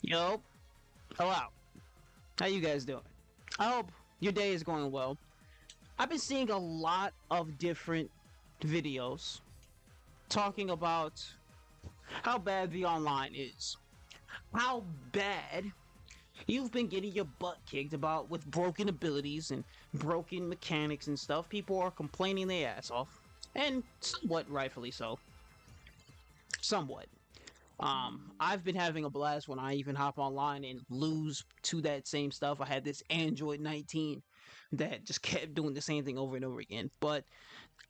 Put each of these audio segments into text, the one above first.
Yo, hello. How you guys doing? I hope your day is going well. I've been seeing a lot of different videos talking about how bad the online is. How bad you've been getting your butt kicked about with broken abilities and broken mechanics and stuff. People are complaining their ass off. And somewhat rightfully so. Somewhat. I've been having a blast when I even hop online and lose to that same stuff. I had this Android 19 that just kept doing the same thing over and over again. But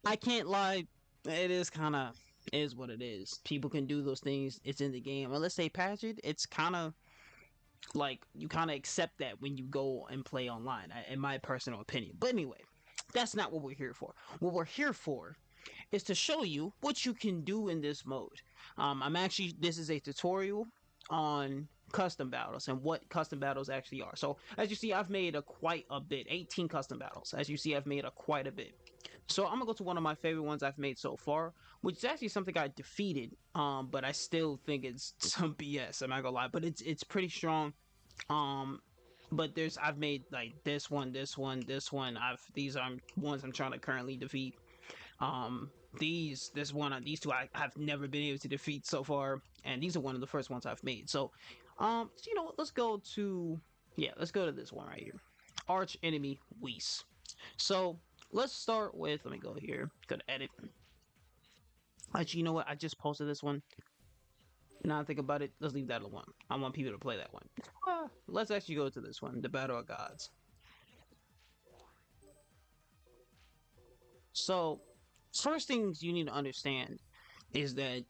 I can't lie, it is kind of is what it is. People can do those things. It's in the game. Unless they patch it, it's kind of like you kind of accept that when you go and play online, in my personal opinion. But anyway, that's not what we're here for. What we're here for is to show you what you can do in this mode. This is a tutorial on custom battles and what custom battles actually are. So as you see, I've made quite a bit, 18 custom battles. As you see, I've made quite a bit. So I'm gonna go to one of my favorite ones I've made so far, which is actually something I defeated. But I still think it's some BS. I'm not gonna lie, but it's pretty strong. But I've made like this one, this one, this one. These are ones I'm trying to currently defeat. These two I have never been able to defeat so far, and these are one of the first ones I've made. So, let's go to this one right here, Arch Enemy Whis. So let's start with, let me go here, go to edit. Actually, you know what? I just posted this one. Now I think about it, let's leave that alone. I want people to play that one. Let's actually go to this one, the Battle of Gods. So, first things you need to understand is that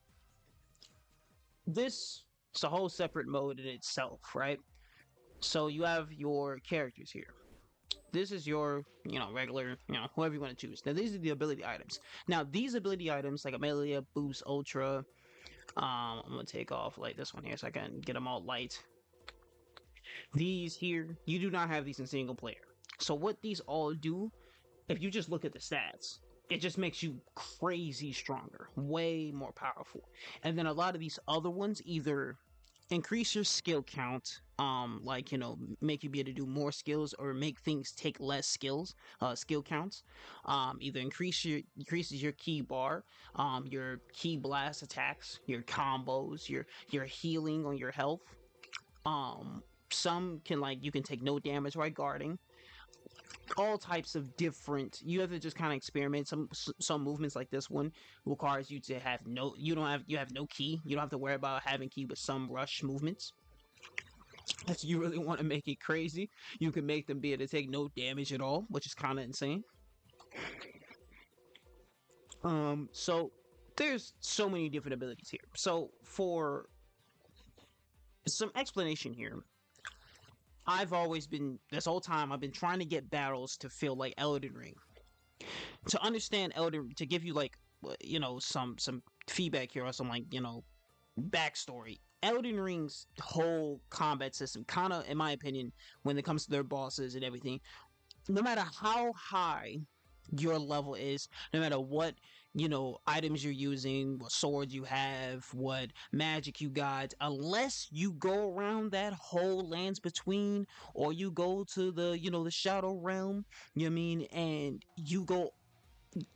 this is a whole separate mode in itself, right? So you have your characters here. This is your, regular, whoever you want to choose. Now these are the ability items. Now these ability items like Amelia, Boost, Ultra. I'm gonna take off like this one here so I can get them all light. These here, you do not have these in single player. So what these all do, if you just look at the stats, it just makes you crazy stronger, way more powerful. And then a lot of these other ones either increase your skill count, make you be able to do more skills, or make things take less skill counts. Either increases your key bar, your key blast attacks, your combos, your healing on your health. Some can you can take no damage while guarding. All types of different, you have to just kind of experiment. Some movements like this one requires you to have you have no key. You don't have to worry about having key with some rush movements. If you really want to make it crazy, you can make them be able to take no damage at all, which is kind of insane. So there's so many different abilities here. So for some explanation here, this whole time I've been trying to get battles to feel like Elden Ring. To understand to give you some feedback here, or some backstory. Elden Ring's whole combat system, kind of, in my opinion, when it comes to their bosses and everything, no matter how high your level is, no matter what items you're using, what swords you have, what magic you got, unless you go around that whole lands between, or you go to the shadow realm, and you go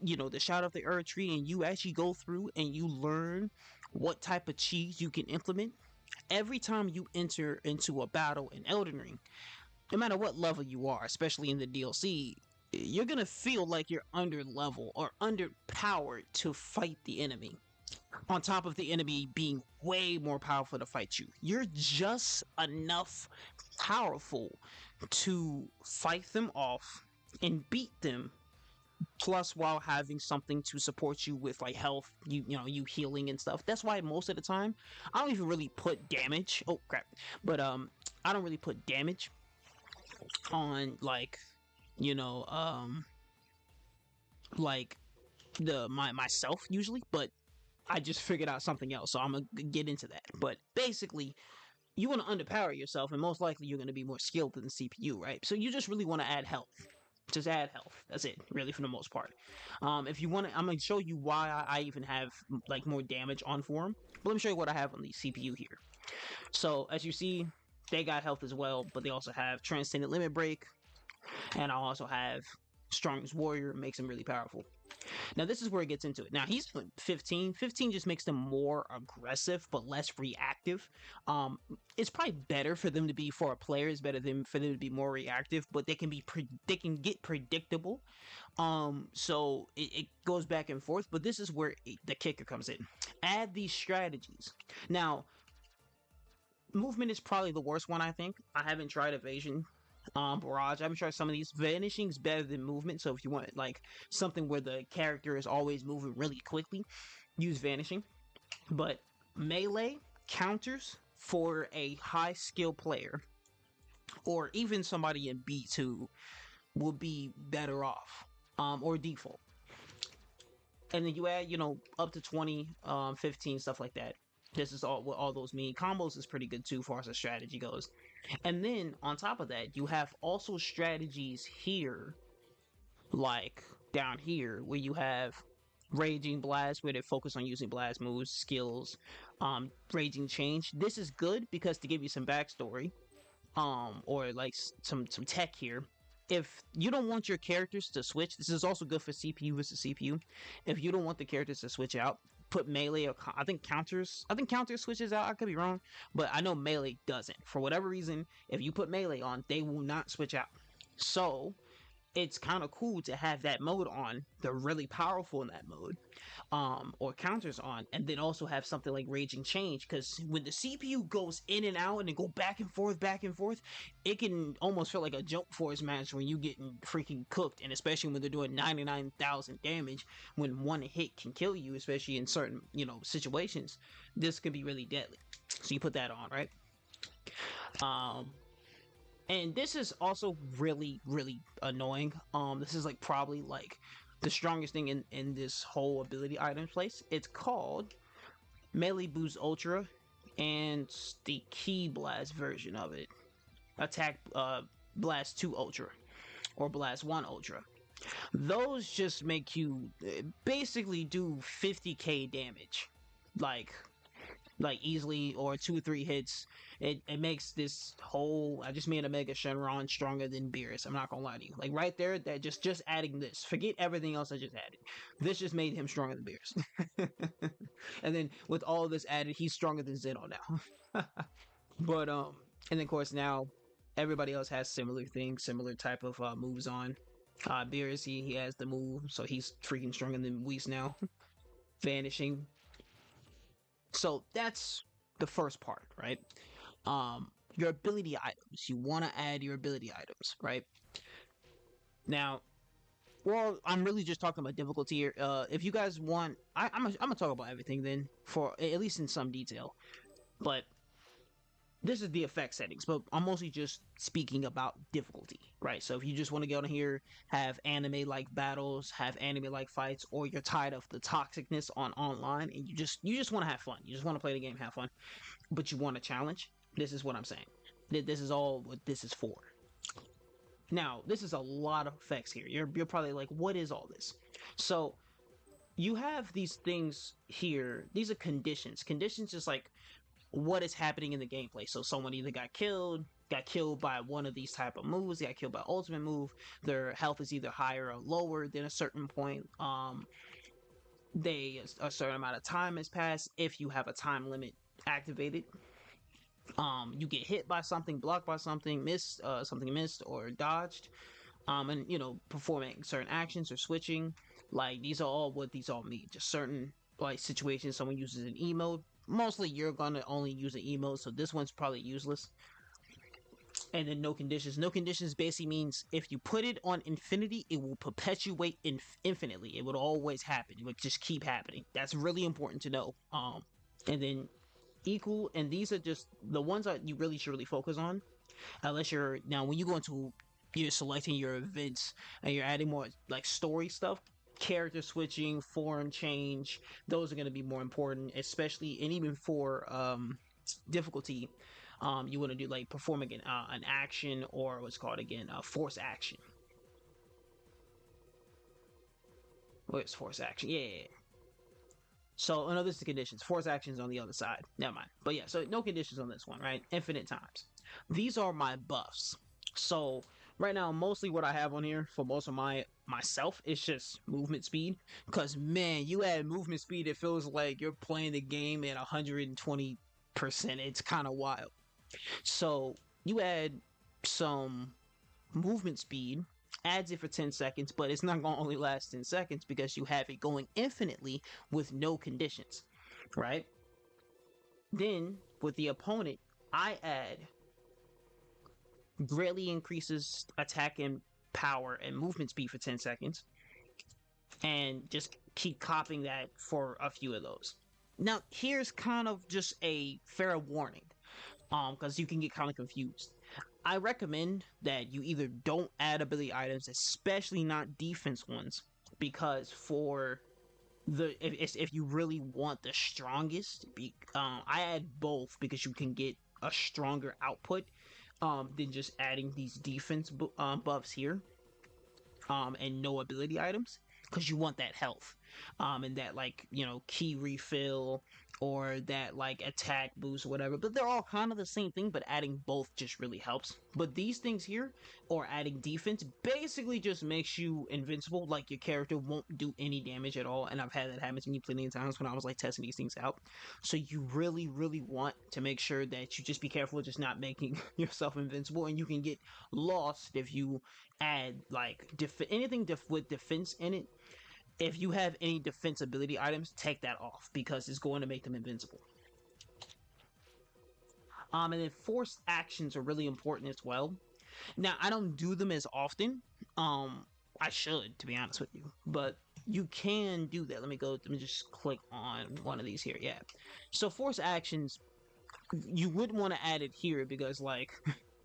the shadow of the earth tree, and you actually go through and you learn what type of cheese you can implement. Every time you enter into a battle in Elden Ring, no matter what level you are, especially in the DLC, you're gonna feel like you're under level or underpowered to fight the enemy. On top of the enemy being way more powerful to fight you, you're just enough powerful to fight them off and beat them. Plus, while having something to support you with health, you healing and stuff. That's why most of the time I don't even really put damage. Oh crap! But I don't really put damage on myself usually, but I just figured out something else, so I'm gonna get into that. But basically, you want to underpower yourself, and most likely you're gonna be more skilled than the CPU, right? So you just really want to add health. Just add health. That's it, really, for the most part. If you want to, I'm gonna show you why I even have more damage on for him. But let me show you what I have on the CPU here. So as you see, they got health as well, but they also have Transcendent Limit Break, and I also have Strongest Warrior, makes him really powerful. Now this is where it gets into it. Now he's 15. 15 just makes them more aggressive but less reactive. It's probably better for them to be, for a player, it's better than for them to be more reactive, but they can get predictable. So it goes back and forth. But this is where the kicker comes in. Add these strategies. Now, movement is probably the worst one. I think I haven't tried evasion, barrage. I haven't tried some of these. Vanishing's better than movement. So if you want like something where the character is always moving really quickly, use vanishing. But melee counters for a high skill player, or even somebody in B2, will be better off, or default. And then you add, up to 20, 15, stuff like that. This is all what all those mean. Combos is pretty good too, far as the strategy goes. And then on top of that, you have also strategies here, like down here, where you have Raging Blast, where they focus on using blast moves, skills, Raging Change. This is good because to give you some backstory, or like some tech here. If you don't want your characters to switch, this is also good for CPU versus CPU. If you don't want the characters to switch out, put melee or I think counters switches out. I could be wrong, but I know melee doesn't. For whatever reason, if you put melee on, they will not switch out. So it's kind of cool to have that mode on. They're really powerful in that mode, or counters on, and then also have something like Raging Change, because when the CPU goes in and out and they go back and forth, it can almost feel like a Jump Force match when you getting freaking cooked, and especially when they're doing 99,000 damage, when one hit can kill you, especially in certain situations. This can be really deadly. So you put that on, right? And this is also really, really annoying. This is like probably like the strongest thing in this whole ability item place. It's called Melee Boost Ultra, and the Ki Blast version of it. Attack Blast 2 Ultra, or Blast 1 Ultra. Those just make you basically do 50k damage. Like easily, or 2 or 3 hits. It makes this whole, I just made a Mega Shenron stronger than Beerus. I'm not gonna lie to you. Like right there, that just adding this. Forget everything else I just added. This just made him stronger than Beerus. And then with all this added, he's stronger than Zeno now. But and then of course now everybody else has similar things, similar type of moves on. Beerus, he has the move, so he's freaking stronger than Whis now. Vanishing. So that's the first part, right? Your ability items. You want to add your ability items, right? Now, well, I'm really just talking about difficulty here. If you guys want, I'm gonna talk about everything then, for at least in some detail. But this is the effect settings, but I'm mostly just speaking about difficulty, right? So if you just want to go in here, have anime-like battles, have anime-like fights, or you're tired of the toxicness on online and you just want to have fun, you just want to play the game, have fun, but you want a challenge, this is what I'm saying. This is all what this is for. Now, this is a lot of effects here. You're probably like, what is all this? So you have these things here. These are conditions. Conditions is like what is happening in the gameplay. So someone either got killed by one of these type of moves, they got killed by ultimate move, their health is either higher or lower than a certain point, a certain amount of time has passed. If you have a time limit activated, you get hit by something, blocked by something, missed or dodged, and performing certain actions or switching. Like these are all what these all mean. Just certain like situations someone uses an emote. Mostly you're gonna only use an emote, so this one's probably useless. And then no conditions. No conditions basically means if you put it on infinity, it will perpetuate infinitely. It would always happen. It would just keep happening. That's really important to know. And then equal, and these are just the ones that you really should focus on. Unless you're now when you go into you're selecting your events and you're adding more like story stuff, character switching, form change, those are going to be more important, especially and even for difficulty. You want to do like performing an action, or what's called again force action. Where's force action? Yeah. So, no, this is the conditions. Force actions on the other side. Never mind. But yeah, so no conditions on this one, right? Infinite times. These are my buffs. So right now, mostly what I have on here for most of myself is just movement speed. Cause man, you add movement speed, it feels like you're playing the game at 120%. It's kind of wild. So you add some movement speed, adds it for 10 seconds, but it's not going to only last 10 seconds because you have it going infinitely with no conditions, right? Then with the opponent, I add greatly increases attack and power and movement speed for 10 seconds, and just keep copying that for a few of those. Now, here's kind of just a fair warning, because you can get kind of confused. I recommend that you either don't add ability items, especially not defense ones, because for if you really want the strongest, I add both because you can get a stronger output than just adding these defense buffs here, and no ability items, because you want that health, and that, like, key refill, or that like attack boost or whatever. But they're all kind of the same thing, but adding both just really helps. But these things here, or adding defense, basically just makes you invincible. Like, your character won't do any damage at all, and I've had that happen to me plenty of times when I was like testing these things out. So you really, really want to make sure that you just be careful of just not making yourself invincible, and you can get lost if you add like anything with defense in it. If you have any defense ability items, take that off because it's going to make them invincible. And then forced actions are really important as well. Now, I don't do them as often. I should, to be honest with you, but you can do that. Let me just click on one of these here. Yeah. So forced actions, you wouldn't want to add it here because, like,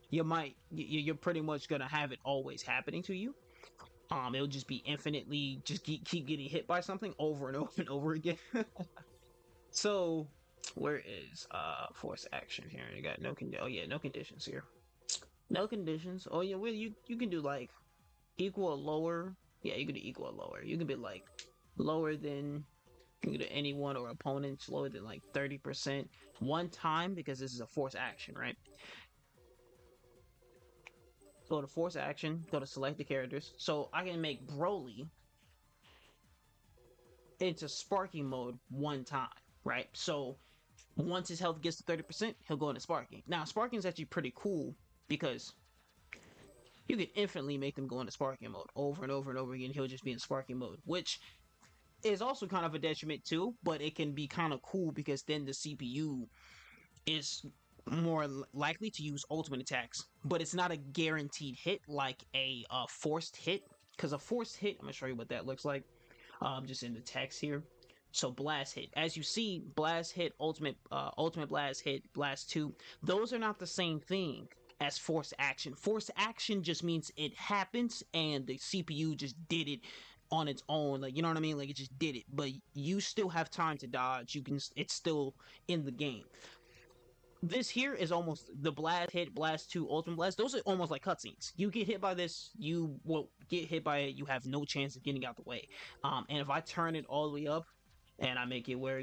you're pretty much gonna have it always happening to you. It'll just be infinitely just keep getting hit by something over and over and over again. So where is force action here? You got oh yeah, no conditions here. No conditions. Oh yeah, well, you can do like equal or lower. Yeah, you can do equal or lower. You can be like lower than, you can do anyone or opponents lower than like 30% one time, because this is a force action, right? Go to force action, go to select the characters. So I can make Broly into sparking mode one time, right? So once his health gets to 30%, he'll go into sparking. Now, sparking is actually pretty cool because you can infinitely make them go into sparking mode over and over and over again. He'll just be in sparking mode, which is also kind of a detriment too, but it can be kind of cool because then the CPU is more likely to use ultimate attacks, but it's not a guaranteed hit like a forced hit. Because a forced hit, I'm gonna show you what that looks like, just in the text here. So blast hit, as you see, blast hit, ultimate blast hit, blast 2, those are not the same thing as forced action. Forced action just means it happens and the CPU just did it on its own, like, you know what I mean, like it just did it, but you still have time to dodge. It's still in the game. This here is almost the blast hit, blast 2, ultimate blast. Those are almost like cutscenes. You get hit by this, you will get hit by it. You have no chance of getting out the way. And if I turn it all the way up, and I make it where,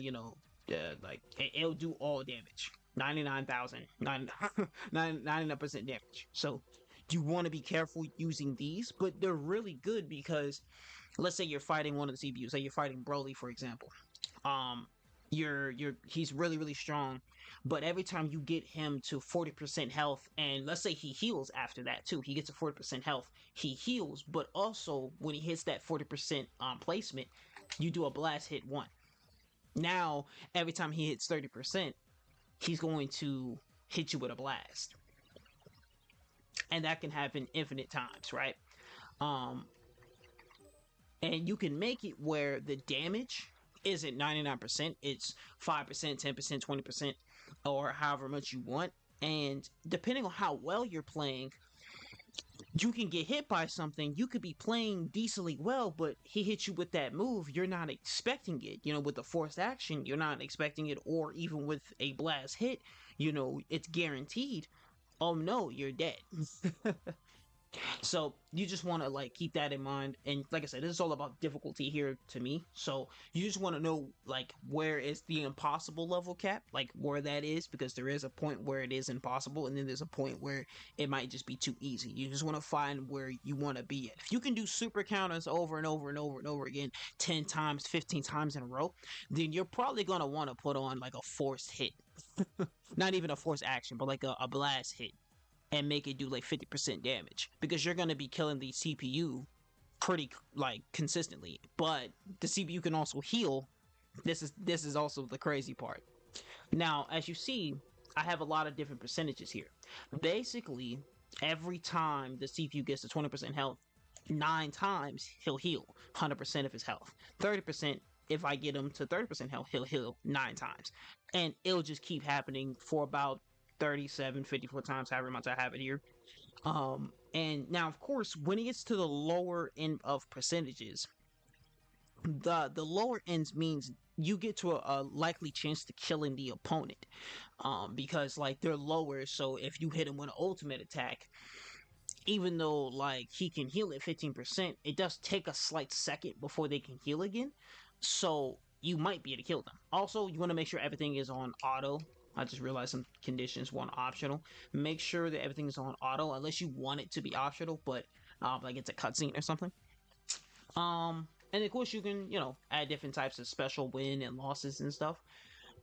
like it'll do all damage, 99% damage. So you want to be careful using these, but they're really good because, let's say you're fighting one of the CPUs. Say you're fighting Broly, for example. He's really strong, but every time you get him to 40% health, and let's say he heals after that too, he gets to 40% health, he heals, but also when he hits that 40% placement, you do a blast hit 1. Now every time he hits 30%, he's going to hit you with a blast, and that can happen infinite times, right? And you can make it where the damage isn't 99%, it's 5%, 10%, 20%, or however much you want. And depending on how well you're playing, you can get hit by something. You could be playing decently well, but he hits you with that move, you're not expecting it. With the forced action, you're not expecting it, or even with a blast hit, it's guaranteed. Oh no, you're dead. So you just want to like keep that in mind. And like I said, this is all about difficulty here to me. So you just want to know like where is the impossible level cap, like where that is, because there is a point where it is impossible, and then there's a point where it might just be too easy. You just want to find where you want to be at. If you can do super counters over and over and over and over again 10 times, 15 times in a row, then you're probably going to want to put on like a forced hit. Not even a forced action, but like a blast hit, and make it do like 50% damage, because you're going to be killing the CPU pretty like consistently. But the CPU can also heal. This is also the crazy part. Now, as you see, I have a lot of different percentages here. Basically, every time the CPU gets to 20% health, 9 times he'll heal 100% of his health. 30%, if I get him to 30% health, he'll heal 9 times. And it'll just keep happening for about 37, 54 times, however much I have it here. And now, of course, when it gets to the lower end of percentages, the lower ends means you get to a likely chance to killing the opponent, because like they're lower. So if you hit him with an ultimate attack, even though like he can heal at 15%, it does take a slight second before they can heal again. So you might be able to kill them. Also, you want to make sure everything is on auto. I just realized some conditions want optional. Make sure that everything is on auto, unless you want it to be optional, but like it's a cutscene or something. And of course you can, add different types of special win and losses and stuff.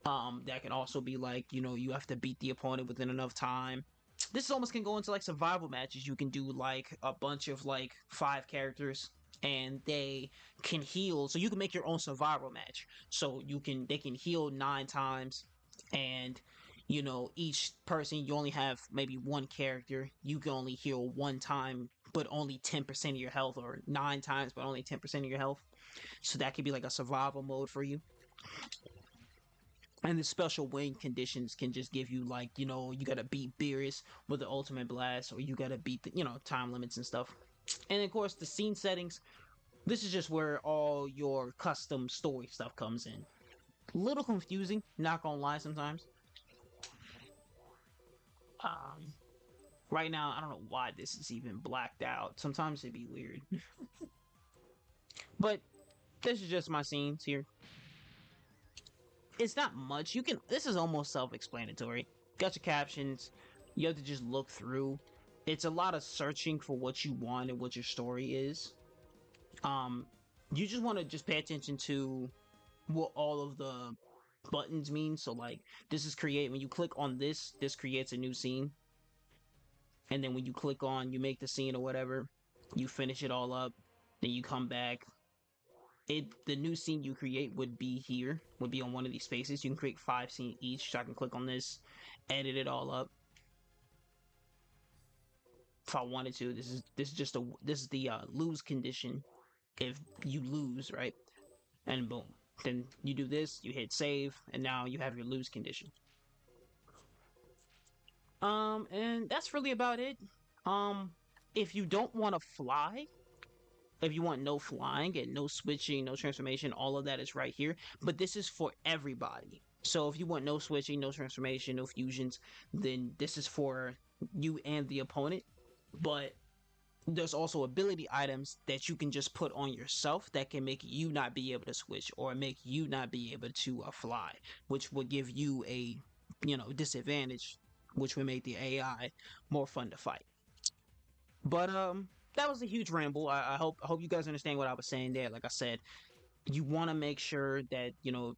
That can also be like, you have to beat the opponent within enough time. This almost can go into like survival matches. You can do like a bunch of like 5 characters, and they can heal. So you can make your own survival match. So they can heal 9 times, and each person, you only have maybe one character. You can only heal 1 time, but only 10% of your health, or 9 times, but only 10% of your health. So that could be like a survival mode for you. And the special win conditions can just give you like, you gotta beat Beerus with the ultimate blast, or you gotta beat the, time limits and stuff. And of course, the scene settings. This is just where all your custom story stuff comes in. Little confusing, not gonna lie sometimes. Um, right now, I don't know why this is even blacked out. Sometimes it'd be weird. But this is just my scenes here. It's not much. This is almost self-explanatory. Got your captions. You have to just look through. It's a lot of searching for what you want and what your story is. Um, you just want to just pay attention to what all of the buttons mean. So like, this is create. When you click on this creates a new scene. And then when you click on, you make the scene or whatever, you finish it all up. Then you come back. The new scene you create would be here, would be on one of these spaces. You can create 5 scenes each, so I can click on this, edit it all up if I wanted to. This is the lose condition if you lose, right? And boom, then you do this, you hit save, and now you have your lose condition. And that's really about it. If you don't want to fly, if you want no flying and no switching, no transformation, all of that is right here. But this is for everybody. So if you want no switching, no transformation, no fusions, then this is for you and the opponent. But there's also ability items that you can just put on yourself that can make you not be able to switch, or make you not be able to fly, which will give you a disadvantage, which would make the AI more fun to fight. But that was a huge ramble. I hope you guys understand what I was saying there. Like I said, you want to make sure that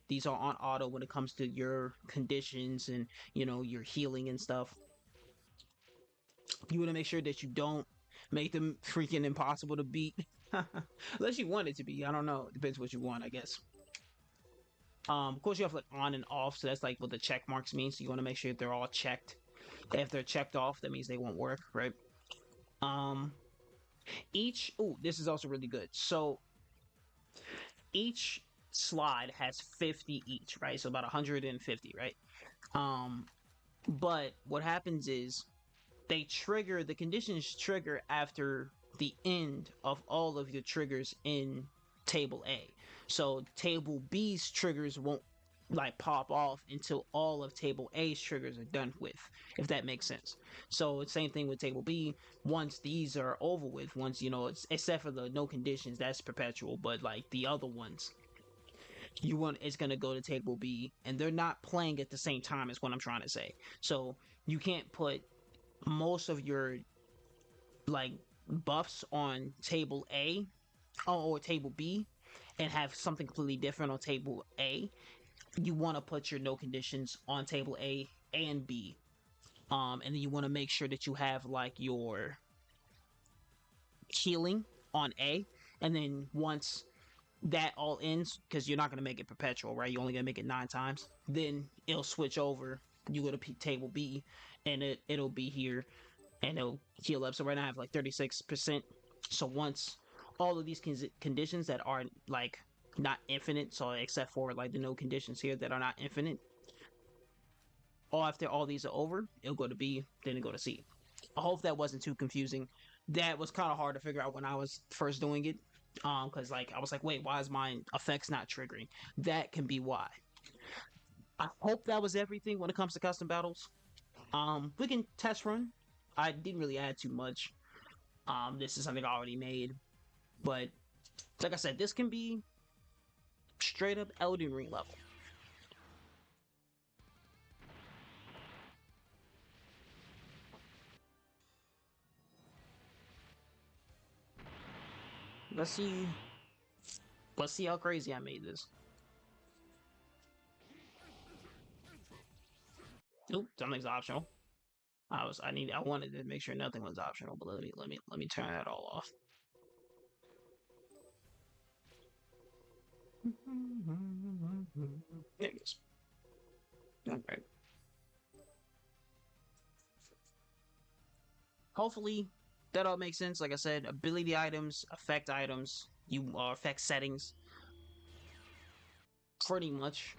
these are on auto when it comes to your conditions and your healing and stuff. You want to make sure that you don't make them freaking impossible to beat, unless you want it to be. I don't know. It depends what you want, I guess. Of course, you have like on and off, so that's like what the check marks mean. So you want to make sure they're all checked. If they're checked off, that means they won't work, right? Um, this is also really good. So each slide has 50 each, right? So about 150, right? Um, but what happens is the conditions trigger after the end of all of your triggers in table A. So table B's triggers won't like pop off until all of table A's triggers are done with, if that makes sense. So it's same thing with table B. Once these are over with, once except for the no conditions, that's perpetual. But like the other ones, it's gonna go to table B, and they're not playing at the same time. Is what I'm trying to say. So you can't put most of your like buffs on table A or table B and have something completely different on table A. You want to put your no conditions on table A and B. And then you want to make sure that you have like your healing on A, and then once that all ends, because you're not going to make it perpetual, right? You're only going to make it 9 times. Then it'll switch over. You go to table B, and it'll be here, and it'll heal up. So right now I have like 36%. So once all of these conditions that are like not infinite, so except for like the no conditions here that are not infinite, after all these are over, it'll go to B, then it'll go to C. I hope that wasn't too confusing. That was kind of hard to figure out when I was first doing it. Because like I was like, wait, why is my effects not triggering? That can be why. I hope that was everything when it comes to custom battles. We can test run. I didn't really add too much. This is something I already made, but like I said, this can be straight up Elden Ring level. Let's see. Let's see how crazy I made this. Oop, something's optional. I wanted to make sure nothing was optional, but let me turn that all off. There it goes. All right. Hopefully that all makes sense. Like I said, ability items, you effect settings, pretty much.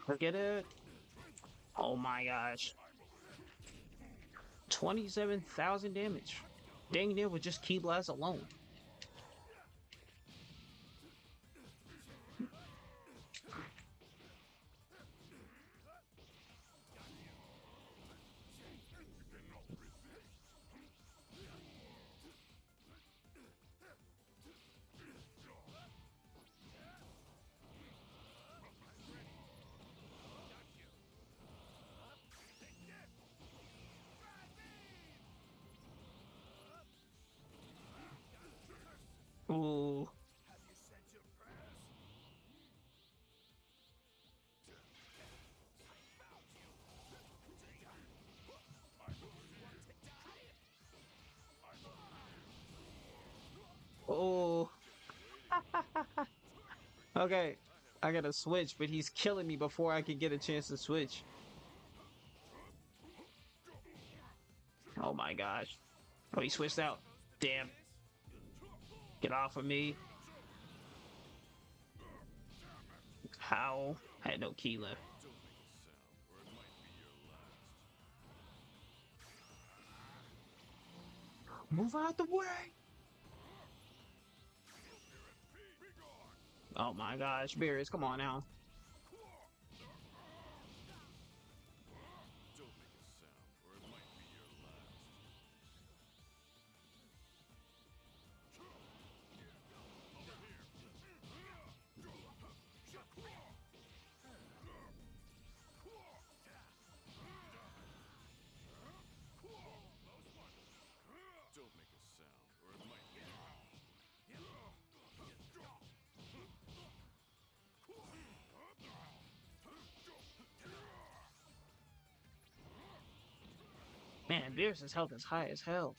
Look at it. Oh my gosh. 27,000 damage. Dang near with just Key Blast alone. Ooh. Oh. Okay. I gotta switch, but he's killing me before I can get a chance to switch. Oh my gosh. Oh, he switched out. Damn. Get off of me. How? I had no key left. Move out the way! Oh my gosh, Beerus, come on now. Man, Beerus' health is high as hell.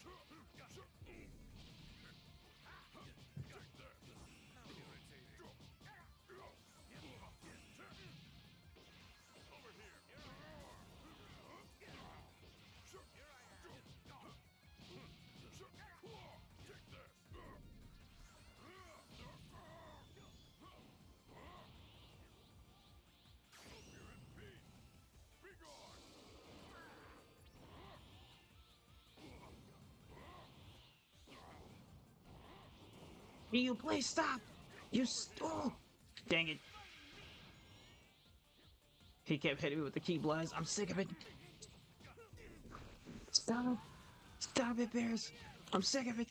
Can you please stop? Oh, dang it. He kept hitting me with the key blast. I'm sick of it. Stop. Stop it, Bears. I'm sick of it.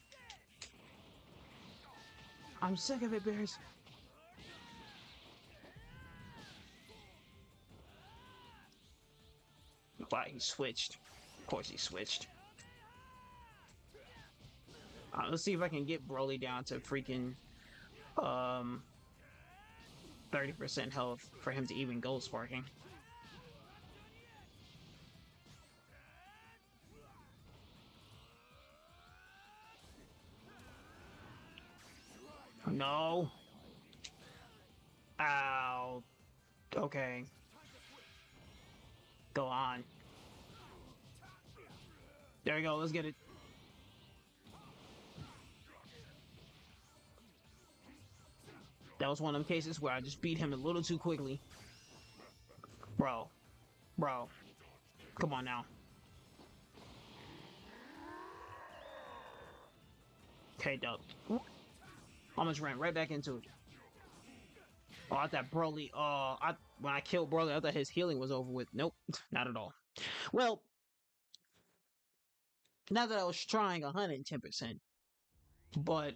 I'm sick of it, Bears. Why he switched? Of course he switched. Let's see if I can get Broly down to freaking um 30% health for him to even go sparking. No. Ow. Okay. Go on. There we go. Let's get it. That was one of them cases where I just beat him a little too quickly. Bro. Bro. Come on now. Okay, dub. Almost ran right back into it. Oh, I thought Broly. When I killed Broly, I thought his healing was over with. Nope, not at all. Well, not that I was trying 110%, but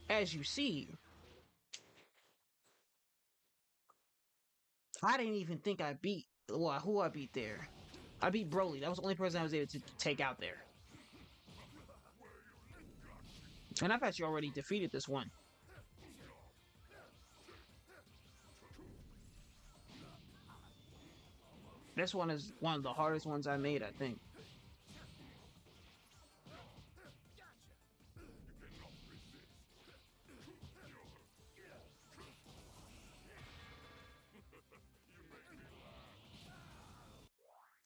as you see, I didn't even think I beat. Well, who I beat there? I beat Broly. That was the only person I was able to take out there. And I've actually already defeated this one. This one is one of the hardest ones I made, I think.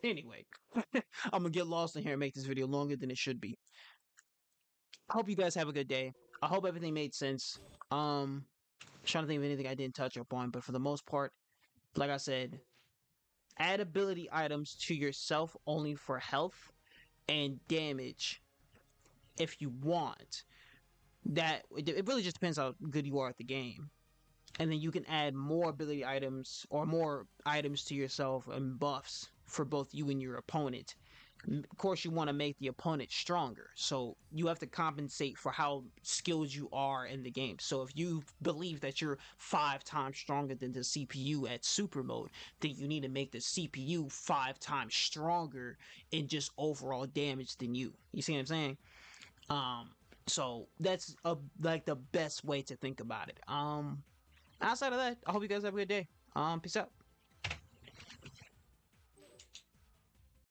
Anyway, I'm gonna get lost in here and make this video longer than it should be. I hope you guys have a good day. I hope everything made sense. Trying to think of anything I didn't touch upon, but for the most part, like I said, add ability items to yourself only for health and damage if you want. That it really just depends how good you are at the game. And then you can add more ability items or more items to yourself and buffs for both you and your opponent. Of course, you want to make the opponent stronger, so you have to compensate for how skilled you are in the game. So if you believe that you're 5 times stronger than the CPU at super mode, then you need to make the CPU 5 times stronger in just overall damage than you. You see what I'm saying? So that's like the best way to think about it. Outside of that, I hope you guys have a good day. Peace out.